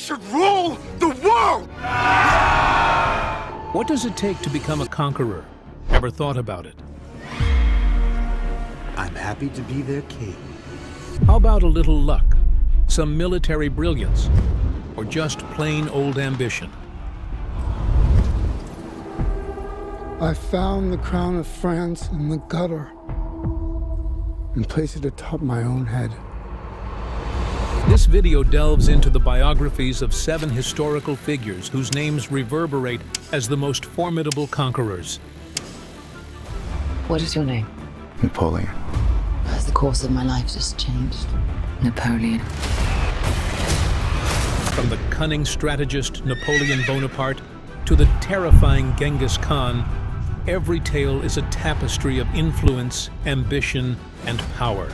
should rule the world! What does it take to become a conqueror? Ever thought about it? I'm happy to be their king. How about a little luck, some military brilliance, or just plain old ambition? I found the crown of France in the gutter and placed it atop my own head. This video delves into the biographies of 7 historical figures whose names reverberate as the most formidable conquerors. What is your name? Napoleon. Has the course of my life just changed? Napoleon. From the cunning strategist Napoleon Bonaparte to the terrifying Genghis Khan, every tale is a tapestry of influence, ambition, and power.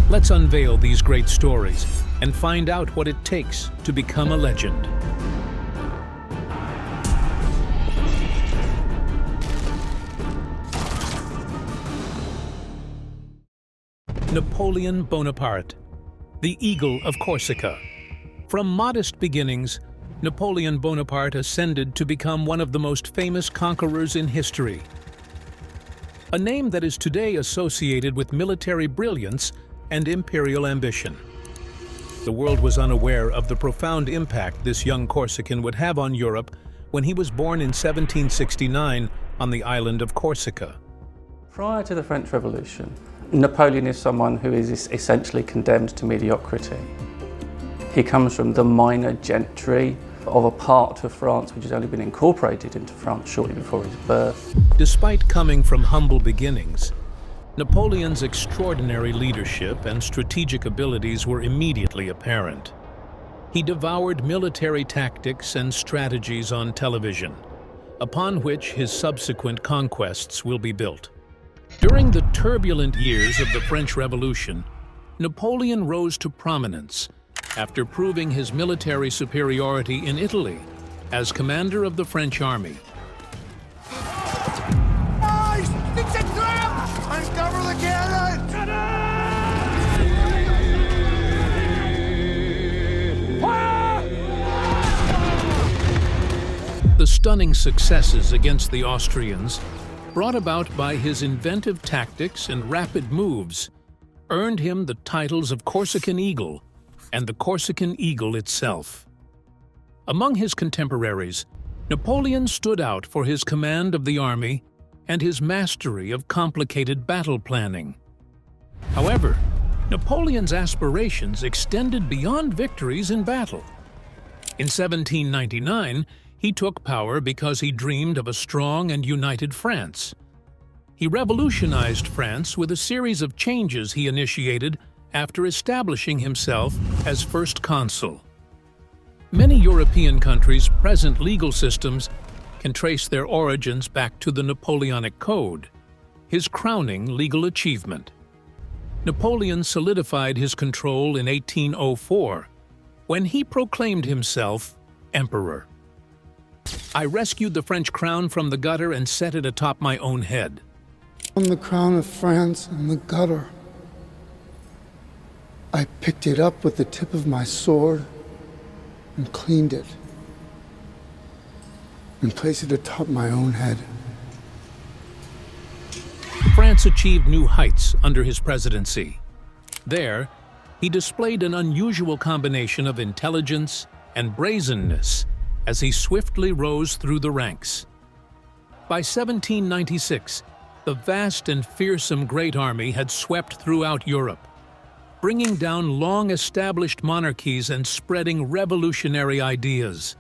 Let's unveil these great stories and find out what it takes to become a legend. Napoleon Bonaparte, the Eagle of Corsica. From modest beginnings, Napoleon Bonaparte ascended to become one of the most famous conquerors in history. A name that is today associated with military brilliance and imperial ambition. The world was unaware of the profound impact this young Corsican would have on Europe when he was born in 1769 on the island of Corsica. Prior to the French Revolution, Napoleon is someone who is essentially condemned to mediocrity. He comes from the minor gentry of a part of France which has only been incorporated into France shortly before his birth. Despite coming from humble beginnings, Napoleon's extraordinary leadership and strategic abilities were immediately apparent. He devoured military tactics and strategies on television, upon which his subsequent conquests will be built. During the turbulent years of the French Revolution, Napoleon rose to prominence after proving his military superiority in Italy as commander of the French army. Nice! It's a trap! Uncover the cannon! The stunning successes against the Austrians, brought about by his inventive tactics and rapid moves, earned him the titles of Corsican Eagle and the Corsican Eagle itself. Among his contemporaries, Napoleon stood out for his command of the army and his mastery of complicated battle planning. However, Napoleon's aspirations extended beyond victories in battle. In 1799, he took power because he dreamed of a strong and united France. He revolutionized France with a series of changes he initiated after establishing himself as first consul. Many European countries' present legal systems can trace their origins back to the Napoleonic Code, his crowning legal achievement. Napoleon solidified his control in 1804, when he proclaimed himself emperor. "I rescued the French crown from the gutter and set it atop my own head." On the crown of France in the gutter, I picked it up with the tip of my sword and cleaned it and placed it atop my own head. France achieved new heights under his presidency. There, he displayed an unusual combination of intelligence and brazenness as he swiftly rose through the ranks. By 1796, the vast and fearsome Great Army had swept throughout Europe, bringing down long-established monarchies and spreading revolutionary ideas.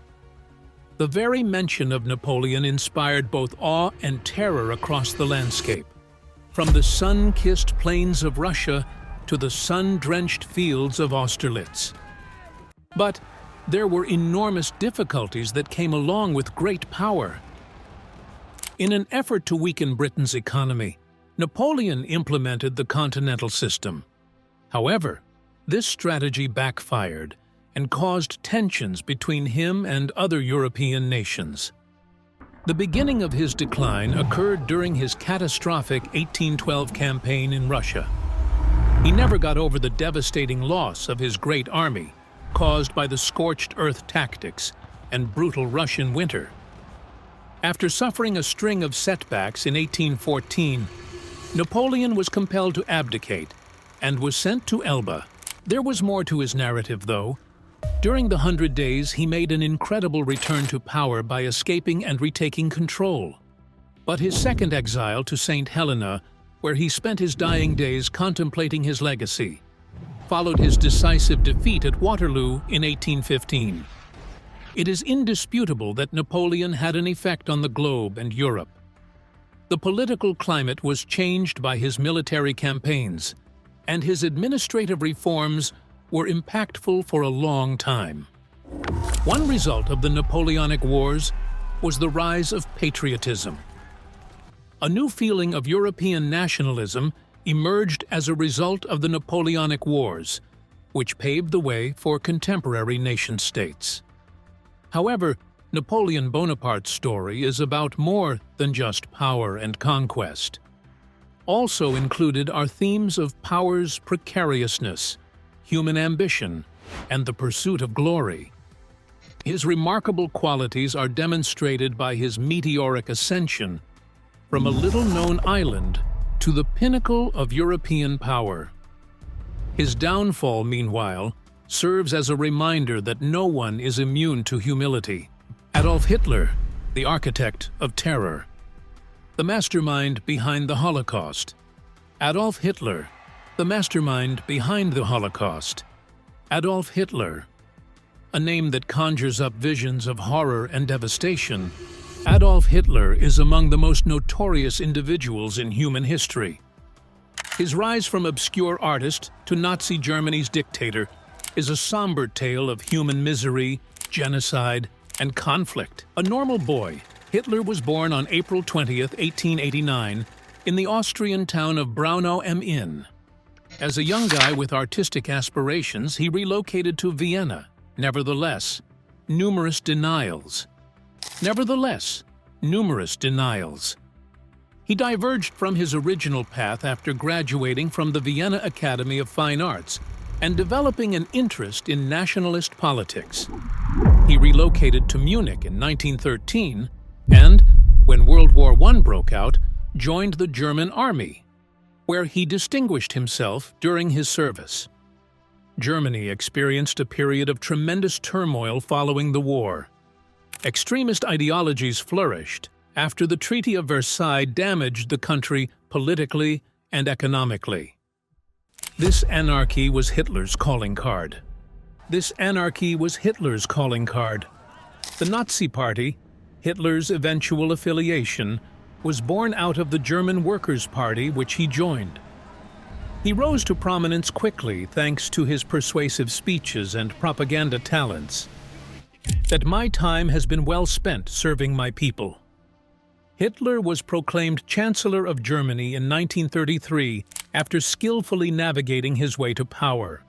The very mention of Napoleon inspired both awe and terror across the landscape, from the sun-kissed plains of Russia to the sun-drenched fields of Austerlitz. But there were enormous difficulties that came along with great power. In an effort to weaken Britain's economy, Napoleon implemented the continental system. However, this strategy backfired and caused tensions between him and other European nations. The beginning of his decline occurred during his catastrophic 1812 campaign in Russia. He never got over the devastating loss of his great army, caused by the scorched earth tactics and brutal Russian winter. After suffering a string of setbacks in 1814, Napoleon was compelled to abdicate and was sent to Elba. There was more to his narrative, though. During the 100 Days, he made an incredible return to power by escaping and retaking control. But his second exile to St. Helena, where he spent his dying days contemplating his legacy, followed his decisive defeat at Waterloo in 1815. It is indisputable that Napoleon had an effect on the globe and Europe. The political climate was changed by his military campaigns, and his administrative reforms were impactful for a long time. One result of the Napoleonic Wars was the rise of patriotism. A new feeling of European nationalism emerged as a result of the Napoleonic Wars, which paved the way for contemporary nation-states. However, Napoleon Bonaparte's story is about more than just power and conquest. Also included are themes of power's precariousness, human ambition, and the pursuit of glory. His remarkable qualities are demonstrated by his meteoric ascension from a little-known island to the pinnacle of European power. His downfall, meanwhile, serves as a reminder that no one is immune to humility. Adolf Hitler, the architect of terror, the mastermind behind the Holocaust. Adolf Hitler, the mastermind behind the Holocaust. Adolf Hitler, a name that conjures up visions of horror and devastation. Adolf Hitler is among the most notorious individuals in human history. His rise from obscure artist to Nazi Germany's dictator is a somber tale of human misery, genocide, and conflict. A normal boy, Hitler was born on April 20, 1889, in the Austrian town of Braunau am Inn. As a young guy with artistic aspirations, he relocated to Vienna. Nevertheless, numerous denials. He diverged from his original path after graduating from the Vienna Academy of Fine Arts and developing an interest in nationalist politics. He relocated to Munich in 1913 and, when World War I broke out, joined the German army, where he distinguished himself during his service. Germany experienced a period of tremendous turmoil following the war. Extremist ideologies flourished after the Treaty of Versailles damaged the country politically and economically. This anarchy was Hitler's calling card. The Nazi Party, Hitler's eventual affiliation, was born out of the German Workers' Party, which he joined. He rose to prominence quickly thanks to his persuasive speeches and propaganda talents. That my time has been well spent serving my people. Hitler was proclaimed Chancellor of Germany in 1933 after skillfully navigating his way to power.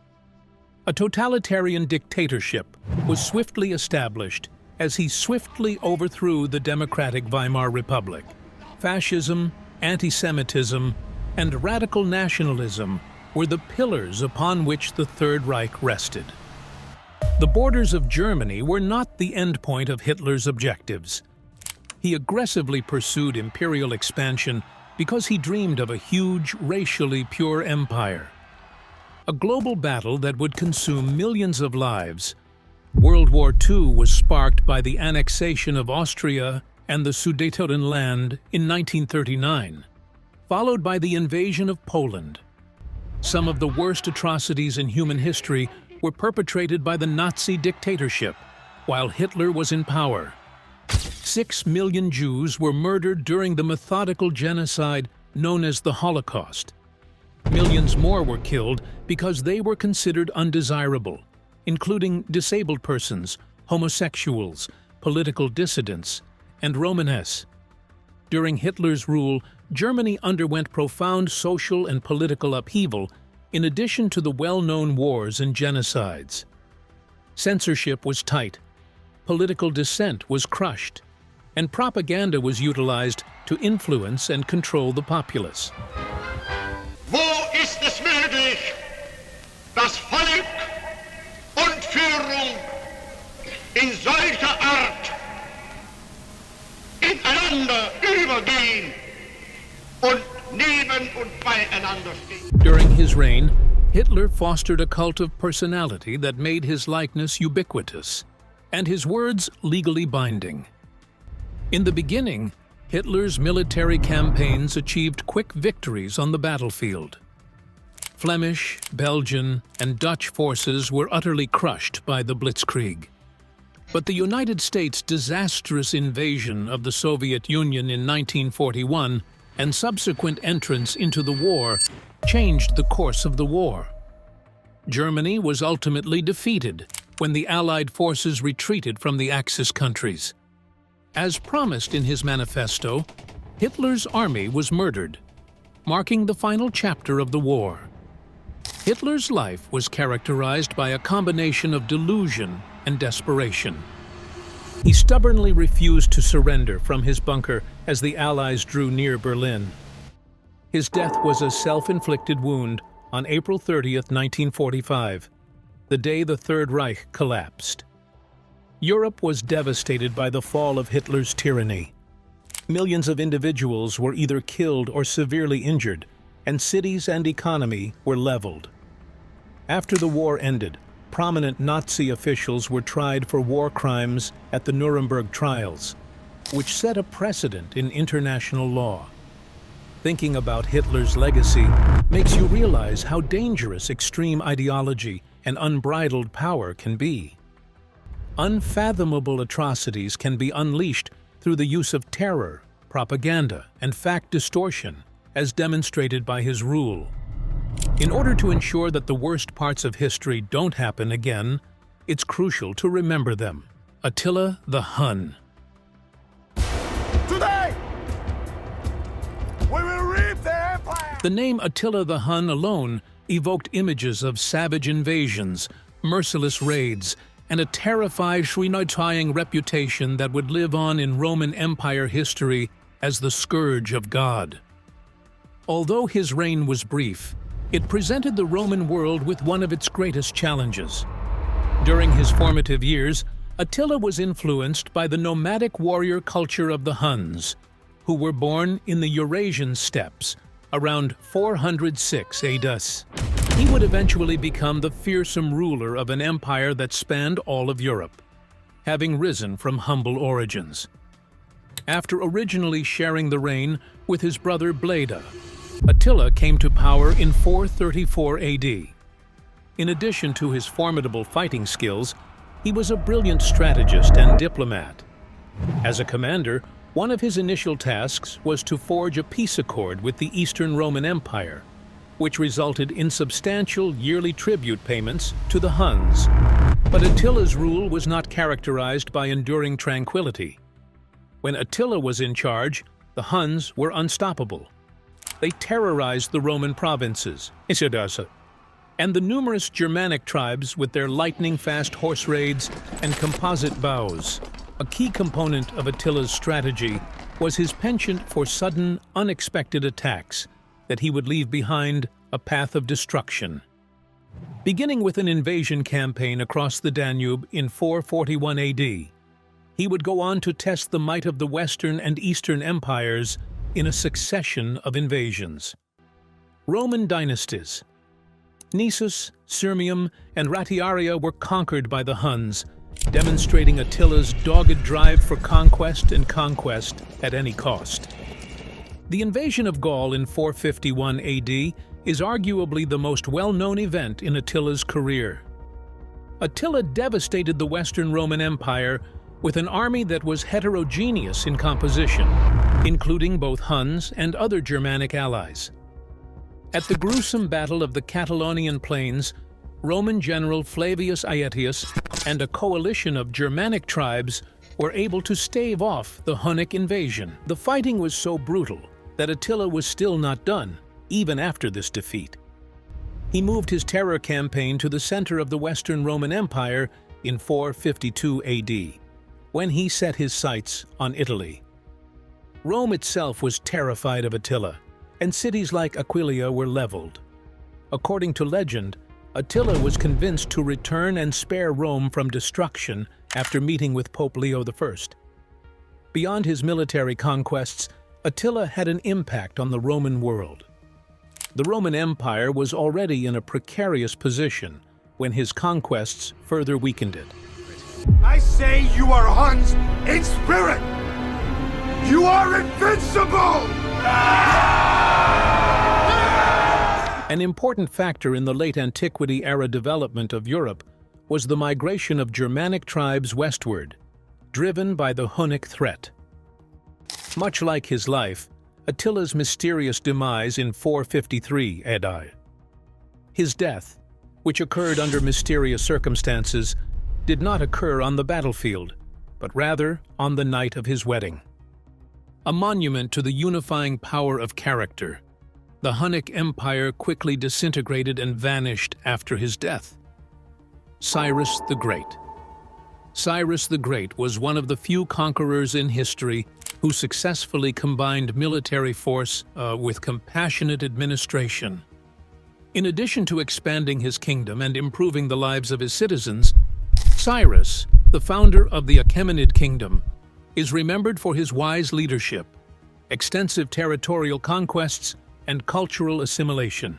A totalitarian dictatorship was swiftly established as he swiftly overthrew the democratic Weimar Republic. Fascism, anti-Semitism, and radical nationalism were the pillars upon which the Third Reich rested. The borders of Germany were not the endpoint of Hitler's objectives. He aggressively pursued imperial expansion because he dreamed of a huge, racially pure empire. A global battle that would consume millions of lives. World War II was sparked by the annexation of Austria and the Sudetenland in 1939, followed by the invasion of Poland. Some of the worst atrocities in human history were perpetrated by the Nazi dictatorship while Hitler was in power. 6 million Jews were murdered during the methodical genocide known as the Holocaust. Millions more were killed because they were considered undesirable, including disabled persons, homosexuals, political dissidents, and Romanes. During Hitler's rule, Germany underwent profound social and political upheaval in addition to the well-known wars and genocides. Censorship was tight, political dissent was crushed, and propaganda was utilized to influence and control the populace. Wo ist es möglich, das Volk und für in solcher Art ineinander übergehen und neben und beieinander stehen. During his reign, Hitler fostered a cult of personality that made his likeness ubiquitous, and his words legally binding. In the beginning, Hitler's military campaigns achieved quick victories on the battlefield. Flemish, Belgian, and Dutch forces were utterly crushed by the Blitzkrieg. But the United States' disastrous invasion of the Soviet Union in 1941 and subsequent entrance into the war changed the course of the war. Germany was ultimately defeated when the Allied forces retreated from the Axis countries. As promised in his manifesto, Hitler's army was murdered, marking the final chapter of the war. Hitler's life was characterized by a combination of delusion and desperation. He stubbornly refused to surrender from his bunker as the Allies drew near Berlin. His death was a self-inflicted wound on April 30th, 1945, the day the Third Reich collapsed. Europe was devastated by the fall of Hitler's tyranny. Millions of individuals were either killed or severely injured, and cities and economy were leveled. After the war ended, prominent Nazi officials were tried for war crimes at the Nuremberg trials, which set a precedent in international law. Thinking about Hitler's legacy makes you realize how dangerous extreme ideology and unbridled power can be. Unfathomable atrocities can be unleashed through the use of terror, propaganda, and fact distortion, as demonstrated by his rule. In order to ensure that the worst parts of history don't happen again, it's crucial to remember them. Attila the Hun. Today, we will reap their empire! The name Attila the Hun alone evoked images of savage invasions, merciless raids, and a terrifying reputation that would live on in Roman Empire history as the scourge of God. Although his reign was brief, it presented the Roman world with one of its greatest challenges. During his formative years, Attila was influenced by the nomadic warrior culture of the Huns, who were born in the Eurasian steppes around 406 AD. He would eventually become the fearsome ruler of an empire that spanned all of Europe, having risen from humble origins. After originally sharing the reign with his brother Bleda, Attila came to power in 434 AD. In addition to his formidable fighting skills, he was a brilliant strategist and diplomat. As a commander, one of his initial tasks was to forge a peace accord with the Eastern Roman Empire, which resulted in substantial yearly tribute payments to the Huns. But Attila's rule was not characterized by enduring tranquility. When Attila was in charge, the Huns were unstoppable. They terrorized the Roman provinces, and the numerous Germanic tribes with their lightning-fast horse raids and composite bows. A key component of Attila's strategy was his penchant for sudden, unexpected attacks that he would leave behind a path of destruction. Beginning with an invasion campaign across the Danube in 441 AD, he would go on to test the might of the Western and Eastern empires in a succession of invasions. Roman dynasties. Nisus, Sirmium, and Ratiaria were conquered by the Huns, demonstrating Attila's dogged drive for conquest and conquest at any cost. The invasion of Gaul in 451 AD is arguably the most well-known event in Attila's career. Attila devastated the Western Roman Empire with an army that was heterogeneous in composition, including both Huns and other Germanic allies. At the gruesome Battle of the Catalonian Plains, Roman general Flavius Aetius and a coalition of Germanic tribes were able to stave off the Hunnic invasion. The fighting was so brutal that Attila was still not done, even after this defeat. He moved his terror campaign to the center of the Western Roman Empire in 452 AD, when he set his sights on Italy. Rome itself was terrified of Attila, and cities like Aquileia were leveled. According to legend, Attila was convinced to return and spare Rome from destruction after meeting with Pope Leo I. Beyond his military conquests, Attila had an impact on the Roman world. The Roman Empire was already in a precarious position when his conquests further weakened it. I say you are Huns in spirit! You are invincible! An important factor in the late antiquity era development of Europe was the migration of Germanic tribes westward, driven by the Hunnic threat. Much like his life, Attila's mysterious demise in 453 AD. His death, which occurred under mysterious circumstances, did not occur on the battlefield, but rather on the night of his wedding. A monument to the unifying power of character, the Hunnic Empire quickly disintegrated and vanished after his death. Cyrus the Great. Cyrus the Great was one of the few conquerors in history who successfully combined military force with compassionate administration. In addition to expanding his kingdom and improving the lives of his citizens, Cyrus, the founder of the Achaemenid Kingdom, is remembered for his wise leadership, extensive territorial conquests, and cultural assimilation.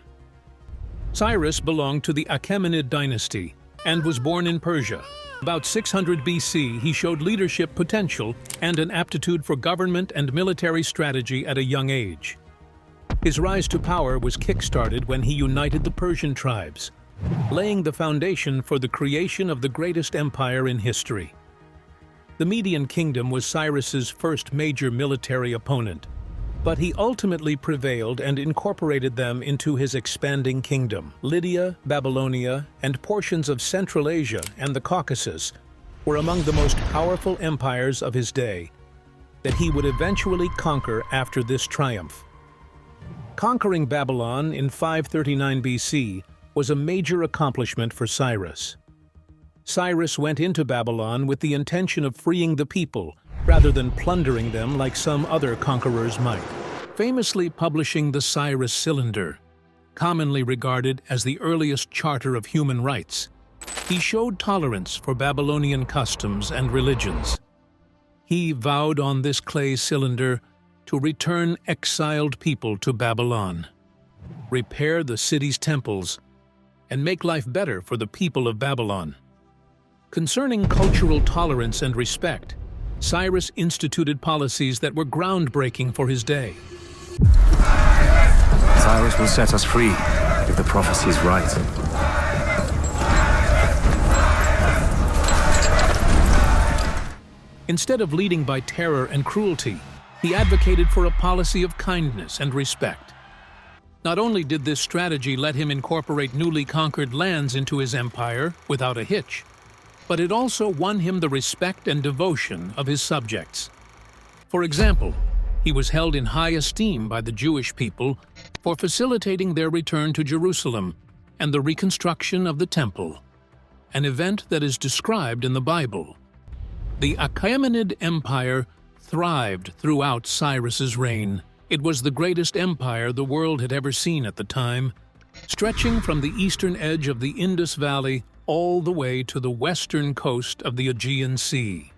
Cyrus belonged to the Achaemenid dynasty and was born in Persia. About 600 BC, he showed leadership potential and an aptitude for government and military strategy at a young age. His rise to power was kick-started when he united the Persian tribes, laying the foundation for the creation of the greatest empire in history. The Median Kingdom was Cyrus's first major military opponent, but he ultimately prevailed and incorporated them into his expanding kingdom. Lydia, Babylonia, and portions of Central Asia and the Caucasus were among the most powerful empires of his day that he would eventually conquer after this triumph. Conquering Babylon in 539 BC was a major accomplishment for Cyrus. Cyrus went into Babylon with the intention of freeing the people rather than plundering them like some other conquerors might. Famously publishing the Cyrus Cylinder, commonly regarded as the earliest charter of human rights, he showed tolerance for Babylonian customs and religions. He vowed on this clay cylinder to return exiled people to Babylon, repair the city's temples, and make life better for the people of Babylon. Concerning cultural tolerance and respect, Cyrus instituted policies that were groundbreaking for his day. Cyrus will set us free if the prophecy is right. Instead of leading by terror and cruelty, he advocated for a policy of kindness and respect. Not only did this strategy let him incorporate newly conquered lands into his empire without a hitch, but it also won him the respect and devotion of his subjects. For example, he was held in high esteem by the Jewish people for facilitating their return to Jerusalem and the reconstruction of the temple, an event that is described in the Bible. The Achaemenid Empire thrived throughout Cyrus's reign. It was the greatest empire the world had ever seen at the time, stretching from the eastern edge of the Indus Valley all the way to the western coast of the Aegean Sea.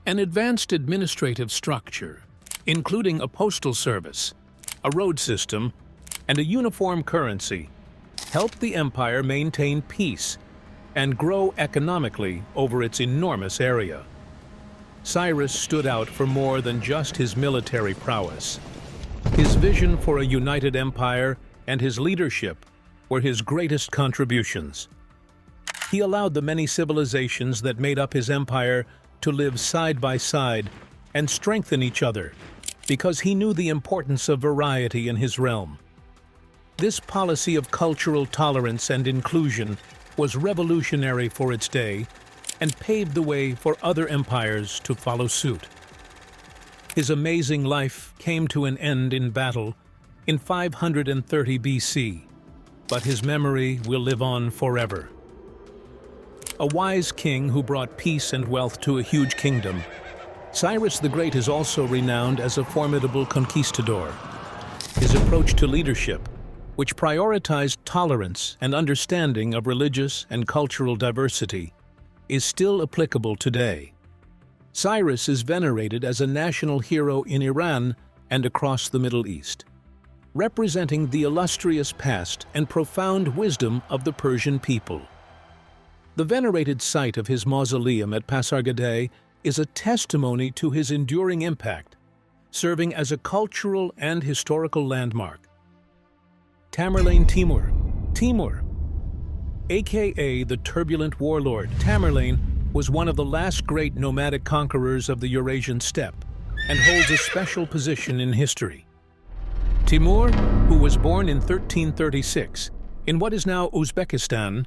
An advanced administrative structure, including a postal service, a road system, and a uniform currency, helped the empire maintain peace and grow economically over its enormous area. Cyrus stood out for more than just his military prowess. His vision for a united empire and his leadership were his greatest contributions. He allowed the many civilizations that made up his empire to live side by side and strengthen each other because he knew the importance of variety in his realm. This policy of cultural tolerance and inclusion was revolutionary for its day and paved the way for other empires to follow suit. His amazing life came to an end in battle in 530 BC, but his memory will live on forever. A wise king who brought peace and wealth to a huge kingdom, Cyrus the Great is also renowned as a formidable conquistador. His approach to leadership, which prioritized tolerance and understanding of religious and cultural diversity, is still applicable today. Cyrus is venerated as a national hero in Iran and across the Middle East, representing the illustrious past and profound wisdom of the Persian people. The venerated site of his mausoleum at Pasargadae is a testimony to his enduring impact, serving as a cultural and historical landmark. Tamerlane Timur, aka the turbulent warlord, Tamerlane was one of the last great nomadic conquerors of the Eurasian steppe and holds a special position in history. Timur, who was born in 1336 in what is now Uzbekistan,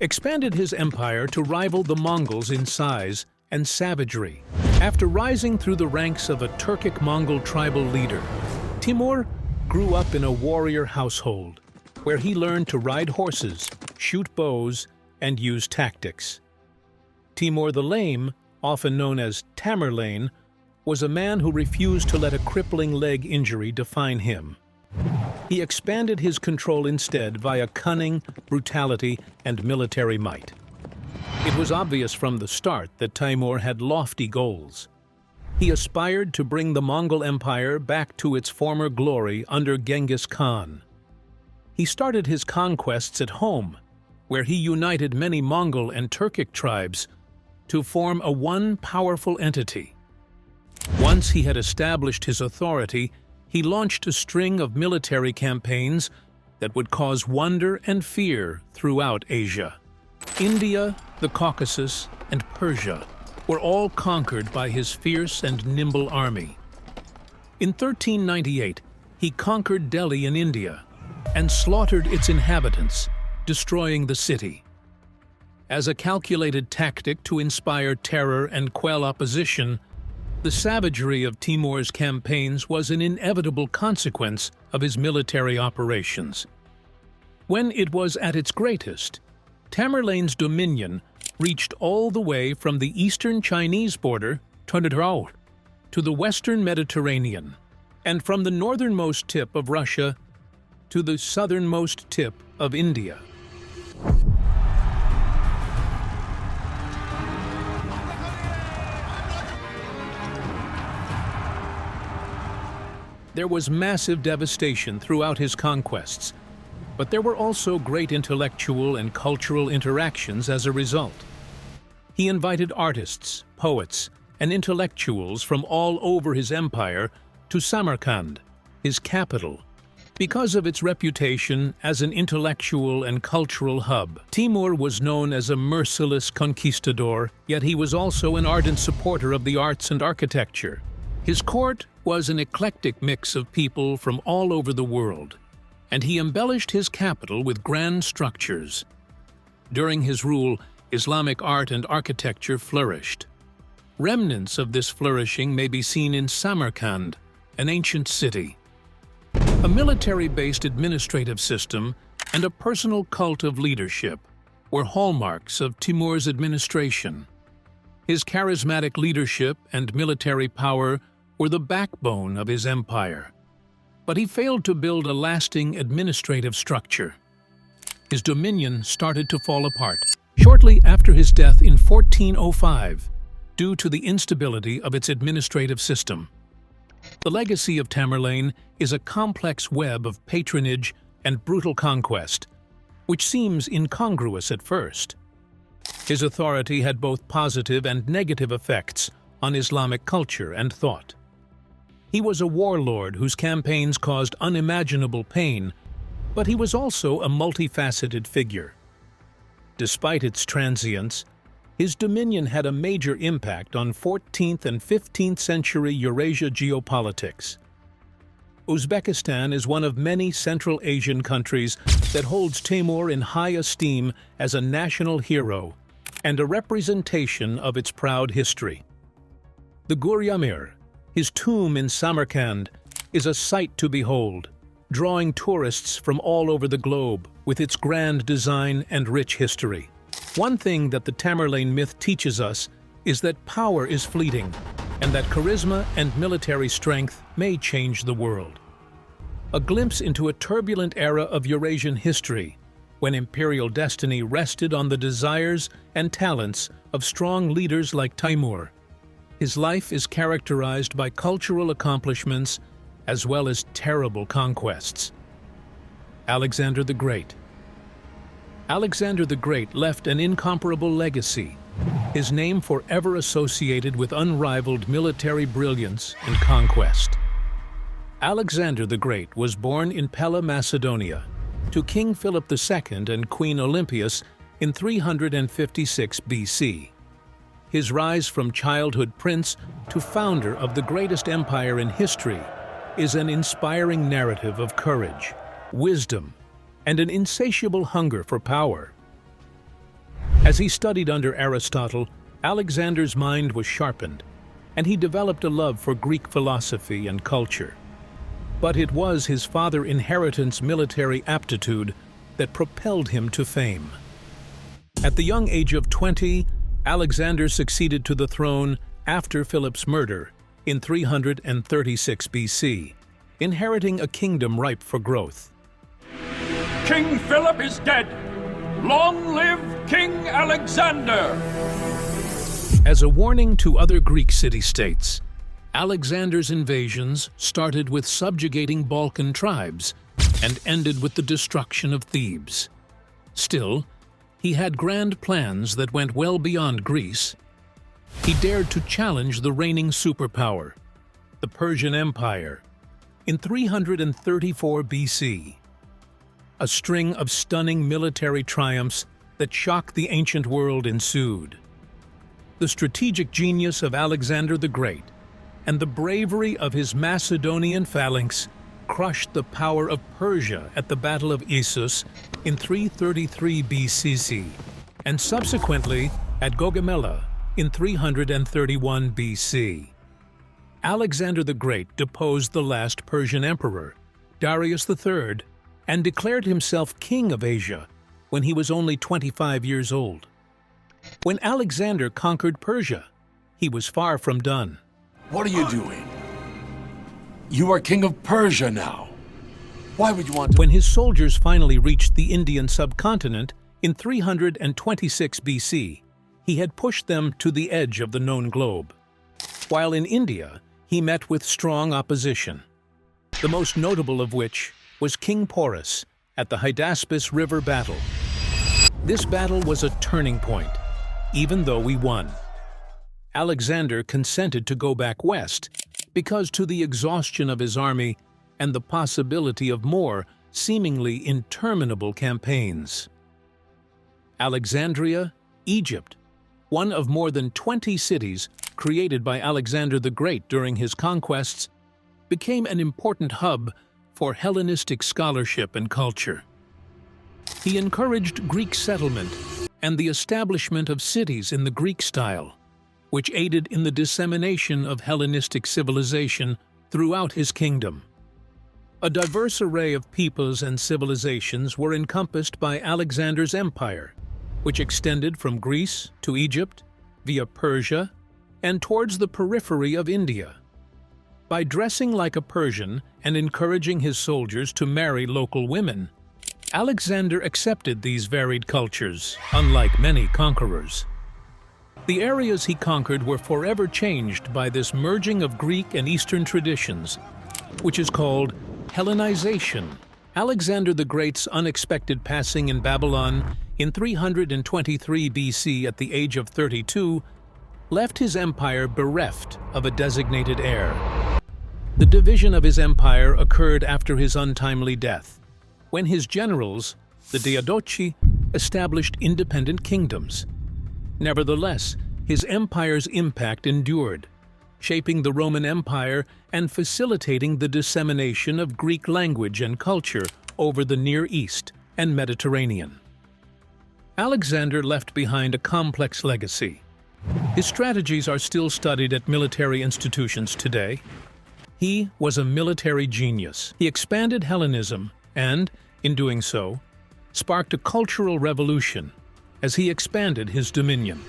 expanded his empire to rival the Mongols in size and savagery. After rising through the ranks of a Turkic-Mongol tribal leader, Timur grew up in a warrior household where he learned to ride horses, shoot bows, and use tactics. Timur the Lame, often known as Tamerlane, was a man who refused to let a crippling leg injury define him. He expanded his control instead via cunning, brutality, and military might. It was obvious from the start that Timur had lofty goals. He aspired to bring the Mongol Empire back to its former glory under Genghis Khan. He started his conquests at home, where he united many Mongol and Turkic tribes to form a one powerful entity. Once he had established his authority, he launched a string of military campaigns that would cause wonder and fear throughout Asia. India, the Caucasus, and Persia were all conquered by his fierce and nimble army. In 1398, he conquered Delhi in India and slaughtered its inhabitants, destroying the city. As a calculated tactic to inspire terror and quell opposition, the savagery of Timur's campaigns was an inevitable consequence of his military operations. When it was at its greatest, Tamerlane's dominion reached all the way from the eastern Chinese border to the western Mediterranean, and from the northernmost tip of Russia to the southernmost tip of India. There was massive devastation throughout his conquests, but there were also great intellectual and cultural interactions as a result. He invited artists, poets, and intellectuals from all over his empire to Samarkand, his capital, because of its reputation as an intellectual and cultural hub. Timur was known as a merciless conquistador, yet he was also an ardent supporter of the arts and architecture. His court was an eclectic mix of people from all over the world, and he embellished his capital with grand structures. During his rule, Islamic art and architecture flourished. Remnants of this flourishing may be seen in Samarkand, an ancient city. A military-based administrative system and a personal cult of leadership were hallmarks of Timur's administration. His charismatic leadership and military power were the backbone of his empire, but he failed to build a lasting administrative structure. His dominion started to fall apart shortly after his death in 1405 due to the instability of its administrative system. The legacy of Tamerlane is a complex web of patronage and brutal conquest, which seems incongruous at first. His authority had both positive and negative effects on Islamic culture and thought. He was a warlord whose campaigns caused unimaginable pain, but he was also a multifaceted figure. Despite its transience, his dominion had a major impact on 14th and 15th century Eurasia geopolitics. Uzbekistan is one of many Central Asian countries that holds Timur in high esteem as a national hero and a representation of its proud history. The Guryamir, his tomb in Samarkand, is a sight to behold, drawing tourists from all over the globe with its grand design and rich history. One thing that the Tamerlane myth teaches us is that power is fleeting, and that charisma and military strength may change the world. A glimpse into a turbulent era of Eurasian history, when imperial destiny rested on the desires and talents of strong leaders like Timur. His life is characterized by cultural accomplishments as well as terrible conquests. Alexander the Great. Alexander the Great left an incomparable legacy, his name forever associated with unrivaled military brilliance and conquest. Alexander the Great was born in Pella, Macedonia, to King Philip II and Queen Olympias in 356 BC. His rise from childhood prince to founder of the greatest empire in history is an inspiring narrative of courage, wisdom, and an insatiable hunger for power. As he studied under Aristotle, Alexander's mind was sharpened, and he developed a love for Greek philosophy and culture. But it was his father's inheritance military aptitude that propelled him to fame. At the young age of 20, Alexander succeeded to the throne after Philip's murder in 336 BC, inheriting a kingdom ripe for growth. King Philip is dead. Long live King Alexander! As a warning to other Greek city-states, Alexander's invasions started with subjugating Balkan tribes and ended with the destruction of Thebes. Still, he had grand plans that went well beyond Greece. He dared to challenge the reigning superpower, the Persian Empire, in 334 BC. A string of stunning military triumphs that shocked the ancient world ensued. The strategic genius of Alexander the Great and the bravery of his Macedonian phalanx crushed the power of Persia at the Battle of Issus in 333 BCC, and subsequently at Gaugamela in 331 BC. Alexander the Great deposed the last Persian emperor, Darius III, and declared himself king of Asia when he was only 25 years old. When Alexander conquered Persia, he was far from done. What are you doing? You are king of Persia now. Why would you want to— When his soldiers finally reached the Indian subcontinent in 326 BC, he had pushed them to the edge of the known globe. While in India, he met with strong opposition, the most notable of which was King Porus at the Hydaspes River battle. This battle was a turning point, even though we won. Alexander consented to go back west because, to the exhaustion of his army and the possibility of more seemingly interminable campaigns. Alexandria, Egypt, one of more than 20 cities created by Alexander the Great during his conquests, became an important hub for Hellenistic scholarship and culture. He encouraged Greek settlement and the establishment of cities in the Greek style, which aided in the dissemination of Hellenistic civilization throughout his kingdom. A diverse array of peoples and civilizations were encompassed by Alexander's empire, which extended from Greece to Egypt, via Persia, and towards the periphery of India. By dressing like a Persian and encouraging his soldiers to marry local women, Alexander accepted these varied cultures, unlike many conquerors. The areas he conquered were forever changed by this merging of Greek and Eastern traditions, which is called Hellenization. Alexander the Great's unexpected passing in Babylon in 323 BC at the age of 32 left his empire bereft of a designated heir. The division of his empire occurred after his untimely death, when his generals, the Diadochi, established independent kingdoms. Nevertheless, his empire's impact endured, shaping the Roman Empire and facilitating the dissemination of Greek language and culture over the Near East and Mediterranean. Alexander left behind a complex legacy. His strategies are still studied at military institutions today. He was a military genius. He expanded Hellenism and, in doing so, sparked a cultural revolution as he expanded his dominion.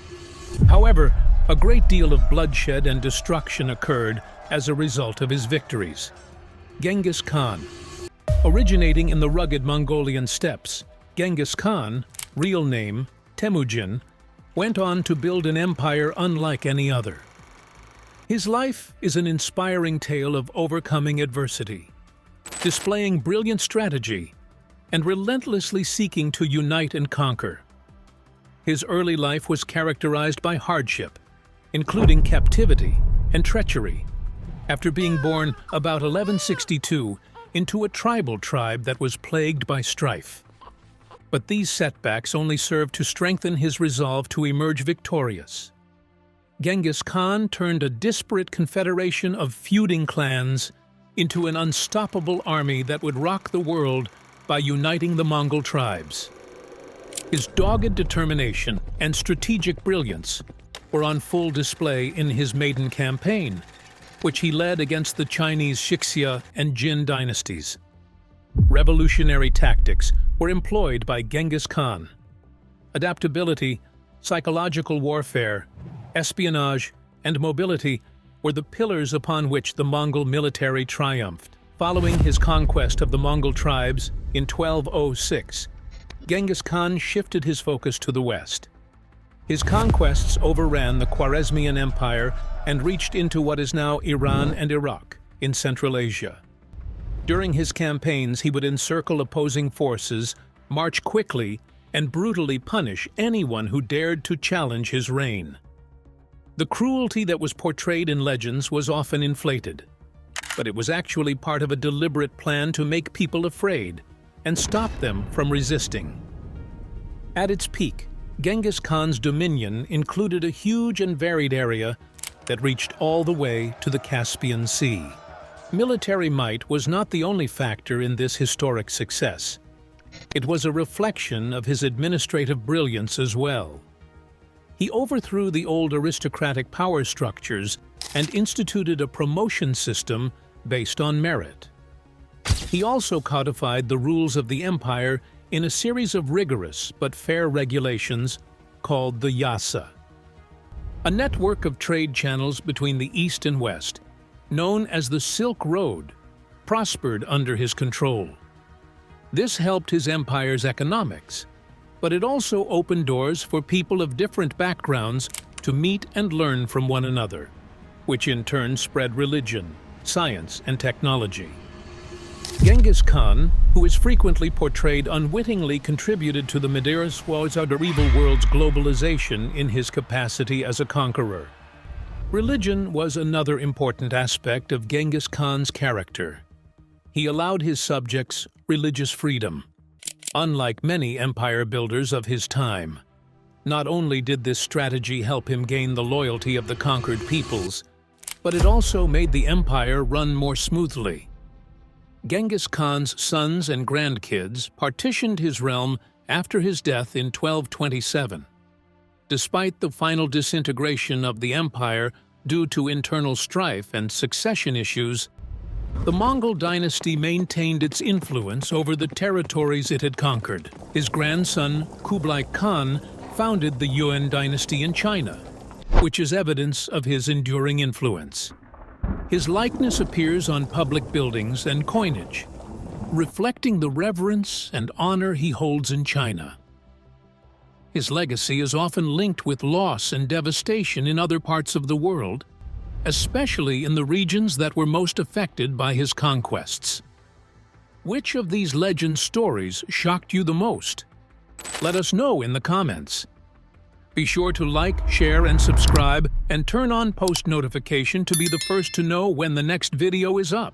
However, a great deal of bloodshed and destruction occurred as a result of his victories. Genghis Khan, originating in the rugged Mongolian steppes, Genghis Khan, real name Temujin, went on to build an empire unlike any other. His life is an inspiring tale of overcoming adversity, displaying brilliant strategy, and relentlessly seeking to unite and conquer. His early life was characterized by hardship, including captivity and treachery, after being born about 1162 into a tribal tribe that was plagued by strife. But these setbacks only served to strengthen his resolve to emerge victorious. Genghis Khan turned a disparate confederation of feuding clans into an unstoppable army that would rock the world by uniting the Mongol tribes. His dogged determination and strategic brilliance were on full display in his maiden campaign, which he led against the Chinese Xixia and Jin dynasties. Revolutionary tactics were employed by Genghis Khan. Adaptability, psychological warfare, espionage, and mobility were the pillars upon which the Mongol military triumphed. Following his conquest of the Mongol tribes in 1206, Genghis Khan shifted his focus to the west. His conquests overran the Khwarezmian Empire and reached into what is now Iran and Iraq in Central Asia. During his campaigns, he would encircle opposing forces, march quickly, and brutally punish anyone who dared to challenge his reign. The cruelty that was portrayed in legends was often inflated, but it was actually part of a deliberate plan to make people afraid and stop them from resisting. At its peak, Genghis Khan's dominion included a huge and varied area that reached all the way to the Caspian Sea. Military might was not the only factor in this historic success. It was a reflection of his administrative brilliance as well. He overthrew the old aristocratic power structures and instituted a promotion system based on merit. He also codified the rules of the empire in a series of rigorous but fair regulations called the Yasa. A network of trade channels between the East and West, known as the Silk Road, prospered under his control. This helped his empire's economics, but it also opened doors for people of different backgrounds to meet and learn from one another, which in turn spread religion, science, and technology. Genghis Khan, who is frequently portrayed, unwittingly contributed to the medieval world's globalization in his capacity as a conqueror. Religion was another important aspect of Genghis Khan's character. He allowed his subjects religious freedom, unlike many empire builders of his time. Not only did this strategy help him gain the loyalty of the conquered peoples, but it also made the empire run more smoothly. Genghis Khan's sons and grandkids partitioned his realm after his death in 1227. Despite the final disintegration of the empire due to internal strife and succession issues, the Mongol dynasty maintained its influence over the territories it had conquered. His grandson, Kublai Khan, founded the Yuan dynasty in China, which is evidence of his enduring influence. His likeness appears on public buildings and coinage, reflecting the reverence and honor he holds in China. His legacy is often linked with loss and devastation in other parts of the world, especially in the regions that were most affected by his conquests. Which of these legend stories shocked you the most? Let us know in the comments. Be sure to like, share, and subscribe, and turn on post notification to be the first to know when the next video is up.